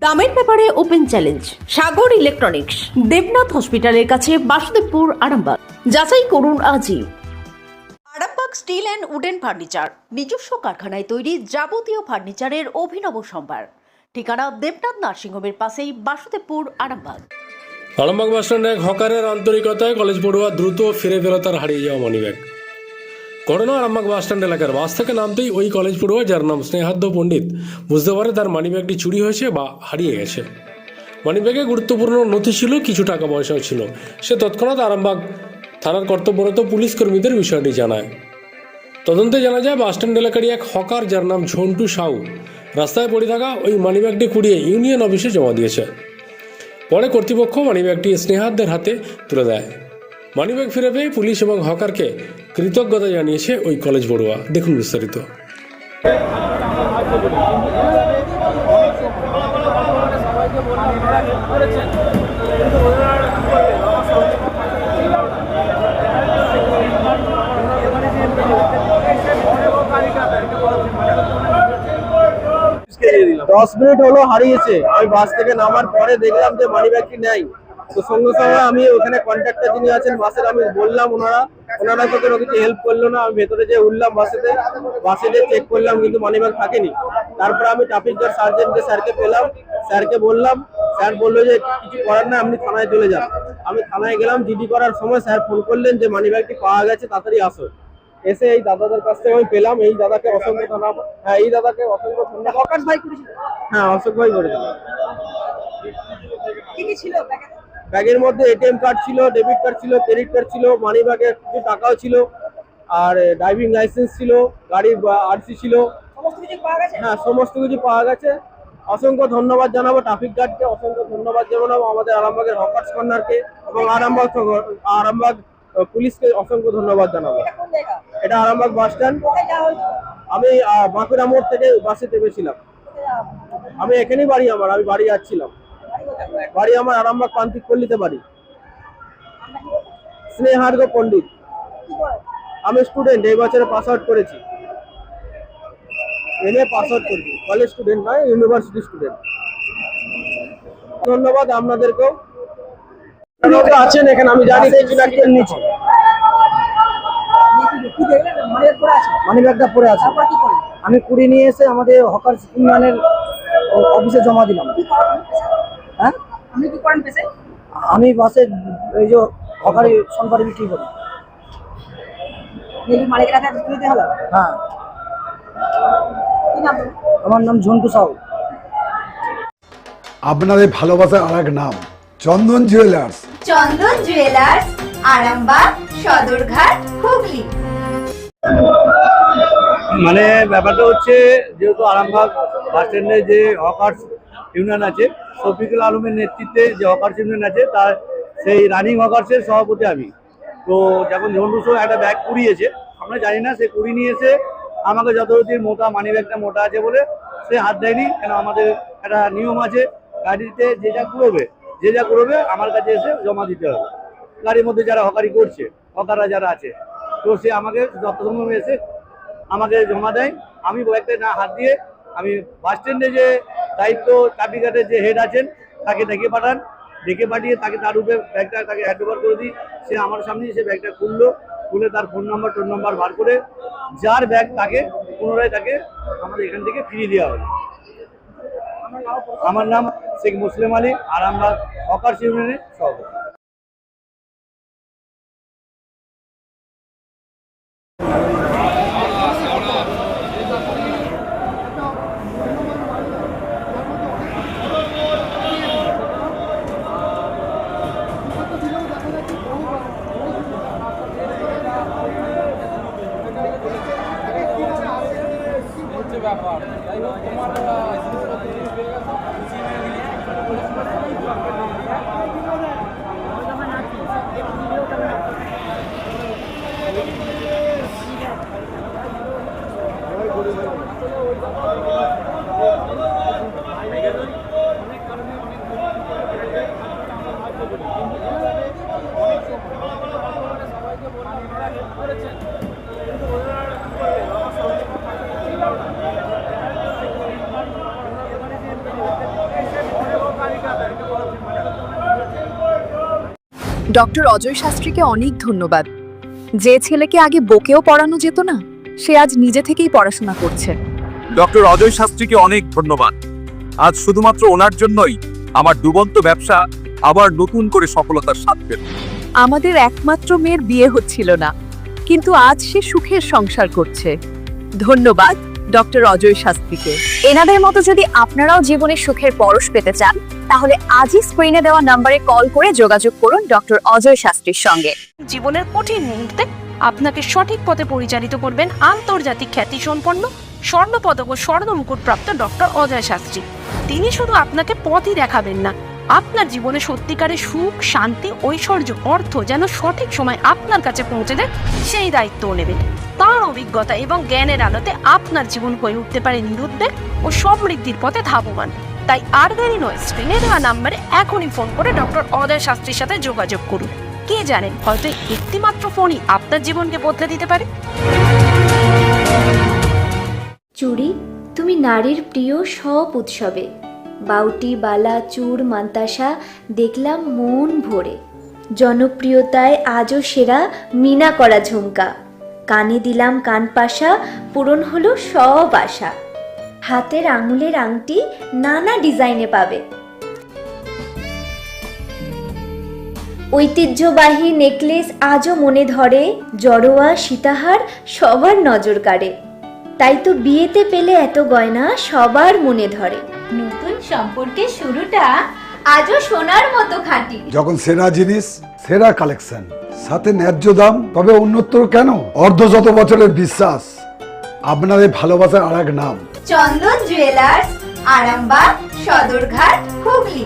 দামের ব্যাপারে open challenge সাগর electronics, Debnath হসপিটালের কাছে, বাসুদেবপুর, আরামবাগ। যাচাই করুন আজই। Arambagh steel and wooden furniture, নিজস্ব কারখানায় তৈরি যাবতীয় ফার্নিচারের অভিনব সম্ভার। ঠিকানা দেবনাথ নার্সিংহোমের পাশেই, বাসুদেবপুর, আরামবাগ। আরামবাগ বাসস্ট্যান্ডে এক হকারের আন্তরিকতায় কলেজ পড়ুয়া দ্রুত ফিরে পেল তার হারিয়ে যাওয়া মানিব্যাগ। ঘটনা আরামবাগ বাসস্ট্যান্ড এলাকার। বাস থেকে নামতেই ওই কলেজ পড়ুয়া, যার নাম স্নেহাদ্য পণ্ডিত, বুঝতে পারে তার মানিব্যাগটি চুরি হয়েছে বা হারিয়ে গেছে। মানিব্যাগে গুরুত্বপূর্ণ নথি ছিল, কিছু টাকা পয়সাও ছিল। সে তৎক্ষণাৎ আরামবাগ থানার কর্তব্যরত পুলিশ কর্মীদের বিষয়টি জানায়। তদন্তে জানা যায়, বাসস্ট্যান্ড এলাকারই এক হকার, যার নাম ঝন্টু সাউ, রাস্তায় পড়ে থাকা ওই মানিব্যাগটি কুড়িয়ে ইউনিয়ন অফিসে জমা দিয়েছে। পরে কর্তৃপক্ষ মানিব্যাগটি স্নেহাদ্যের হাতে তুলে দেয়। মানিব্যাগ ফিরে পেয়ে পুলিশ এবং হকারকে কৃতজ্ঞতা জানিয়েছে ওই কলেজ পড়ুয়া। দেখুন বিস্তারিত। দশ মিনিট হলো হারিয়েছে। আমি বাস থেকে নামার পরে দেখলাম যে মানিব্যাগটি নেই। তো সঙ্গে সঙ্গে আমি ওখানে কন্ট্রাক্টর যিনি আছেন বাসের, আমি বললাম, ওনারা তো কোনো কিছু হেল্প করলো না। আমি ভেতরে যে উঠলাম বাসেতে চেক করলাম, কিন্তু মানিব্যাগ থাকেনি। তারপর আমি ট্রাফিক গার্ড সার্জেন্টকে, স্যারকে পেলাম। স্যারকে বললাম, স্যার বললো যে কিছু করার না, আপনি থানায় চলে যান। আমি থানায় গেলাম। জিডি করার সময় স্যার ফোন করলেন যে মানিব্যাগটি পাওয়া গেছে, তাড়াতাড়ি আসো। এসে এই দাদাদের কাছ থেকে আমি পেলাম। এই দাদাকে অসংখ্য ধন্যবাদ। হ্যাঁ, এই দাদাকে অসংখ্য ধন্যবাদ। হ্যাঁ, অশোক ভাই করেছিল। ব্যাগের মধ্যে এটিএম কার্ড ছিল, ডেবিট কার্ড ছিল, ক্রেডিট কার্ড ছিল, মানি ব্যাগে কিছু টাকাও ছিল, আর ড্রাইভিং লাইসেন্স ছিল, গাড়ির আরসি ছিল। হ্যাঁ, সমস্ত কিছু পাওয়া গেছে। অসংখ্য ধন্যবাদ জানাবো ট্রাফিক গার্ডকে, অসংখ্য ধন্যবাদ জানাবো আমাদের আরামবাগের হকার্স কর্নারকে এবং আরামবাগ পুলিশকে অসংখ্য ধন্যবাদ জানাবো। এটা আরামবাগ বাস স্ট্যান্ড। আমি বাঁকুড়া মোড় থেকে বাসে চেপেছিলাম। আমি এখানেই বাড়ি আমার, আমি বাড়ি যাচ্ছিলাম। বাড়ি আমার আরামবাগ প্রান্তিক পল্লীতে বাড়ি। স্নেহার্ঘ পণ্ডিত। আমি স্টুডেন্ট, এই বছরে পাস আউট করেছি। এমএ পাস আউট করেছি, কলেজ স্টুডেন্ট নয়, ইউনিভার্সিটি স্টুডেন্ট। ধন্যবাদ আপনাদেরকেও। আছেন এখানে, আমি জানি নিচে মানিব্যাগটা পড়ে আছে। আমি কুড়ি নিয়ে এসে আমাদের হকার ইউনিয়নের অফিসে জমা দিলাম। হ্যাঁ, আমি বাসে এই যে হকারি সনবারি বিক্রি করি। হ্যাঁ, আমার নাম ঝন্টু সাউ। আপনাদের ভালোবাসার আর এক নাম চন্দন জুয়েলার্স। চন্দন জুয়েলার্স, আরামবাগ, সদরঘাট, হুগলি। মানে ব্যাপারটা হচ্ছে, যেহেতু আরামবাগ বাস স্ট্যান্ডে যে হকার্স ইউনিয়ন আছে, শফিকুল আলমের নেতৃত্বে যে হকার্স ইউনিয়ন আছে, তার সেই রানিং হকার্সের সভাপতি আমি। তো যখন ঝন্টু সাউ একটা ব্যাগ কুড়িয়েছে, আমরা জানি না, সে কুড়ি নিয়ে এসে আমাকে যথারীতি মোটা মানি ব্যাগটা মোটা আছে বলে সে হাত দেয়নি। কেন আমাদের একটা নিয়ম আছে, গাড়িতে যে যা করবে আমার কাছে এসে জমা দিতে হবে। গাড়ির মধ্যে যারা হকারি করছে, হকাররা যারা আছে, তো সে আমাকে যথাসম্ভব এসে আমাকে জমা দেয়। আমি ব্যাগটা না হাত দিয়ে, আমি বাস স্ট্যান্ডে যে দায়িত্ব ট্রাফিক গার্ডের যে হেড আছেন তাকে ডেকে পাঠিয়ে তার উপরে ব্যাগটা তাকে হ্যান্ড ওভার করে দিই। সে আমার সামনেই সে ব্যাগটা খুলে তার ফোন নাম্বার বার করে, যার ব্যাগ তাকে পুনরায় তাকে আমাদের এখান থেকে ফিরিয়ে দেওয়া হবে। আমার নাম শেখ মুসলিম আলী, আরামবাগ হকার্স ইউনিয়নের সভাপতি। ব্যাপার যাই হোক, তোমার জিনিসপত্র পেয়ে গেছো। ডক্টর অজয় শাস্ত্রীকে অনেক ধন্যবাদ। যে ছেলেকে আগে বকেও পড়ানো যেত না, সে আজ নিজে থেকেই পড়াশোনা করছে। ডক্টর অজয় শাস্ত্রীকে অনেক ধন্যবাদ। আজ শুধুমাত্র ওনার জন্যই আমার ডুবন্ত ব্যবসা আবার নতুন করে সফলতার স্বাদ পেল। আমাদের একমাত্র মেয়ের বিয়ে হচ্ছিল না, কিন্তু আজ সে সুখের সংসার করছে। ধন্যবাদ ডক্টর অজয় শাস্ত্রীকে। এনাদের মতো যদি আপনারাও জীবনে সুখের পরশ পেতে চান, তাহলে আজই স্ক্রিনে দেওয়া নম্বরে কল করে যোগাযোগ করুন ডক্টর অজয় শাস্ত্রীর সঙ্গে। জীবনের কঠিন মুহূর্তে আপনাকে সঠিক পথে পরিচালিত করবেন আন্তর্জাতিক খ্যাতিসম্পন্ন স্বর্ণপদক ও স্বর্ণ মুকুটপ্রাপ্ত ডক্টর অজয় শাস্ত্রী। তিনি শুধু আপনাকে পথই দেখাবেন না, আপনার জীবনে সত্যিকারের সুখ, শান্তি, ঐশ্বর্য, অর্থ যেন সঠিক সময় আপনার কাছে পৌঁছে দেয়, সেই দায়িত্বও নেবেন। তার অভিজ্ঞতা এবং জ্ঞানের আলোতে আপনার জীবন হয়ে উঠতে পারে নিরুদ্বেগ ও সমৃদ্ধির পথে ধাবমান। তাই আর দেরি নয়, স্ক্রিনে দেওয়া নাম্বারে এখনই ফোন করে ডক্টর অজয় শাস্ত্রীর সাথে যোগাযোগ করুন। কে জানেন, হয়তো একটিমাত্র ফোনই আপনার জীবনকে বদলে দিতে পারে। চুড়ি, তুমি নারীর প্রিয় সব উৎসবে। বাউটি, বালা, চূড়, মান্তাসা দেখলাম মন ভরে। জনপ্রিয়তায় আজও সেরা মিনা করা ঝুমকা। কানে দিলাম কানপাশা, পূরণ হলো সব আশা। হাতের আঙুলের আংটি নানা ডিজাইনে পাবে। ঐতিহ্যবাহী নেকলেস আজও মনে ধরে। জড়োয়া, সীতাহার সবার নজর কাড়ে। তাই তো বিয়েতে পেলে এত গয়না সবার মনে ধরে। নতুন সম্পর্কের শুরুটা আজও সোনার মতো খাঁটি। যখন সেরা জিনিস, সেরা কালেকশন, সাথে ন্যায্য দাম, তবে উন্নতর কেন? অর্ধশত বছরের বিশ্বাস, আপনাদের ভালোবাসার আরেক নাম চন্দন জুয়েলার্স, আরামবাগ, সদরঘাট, হুগলি।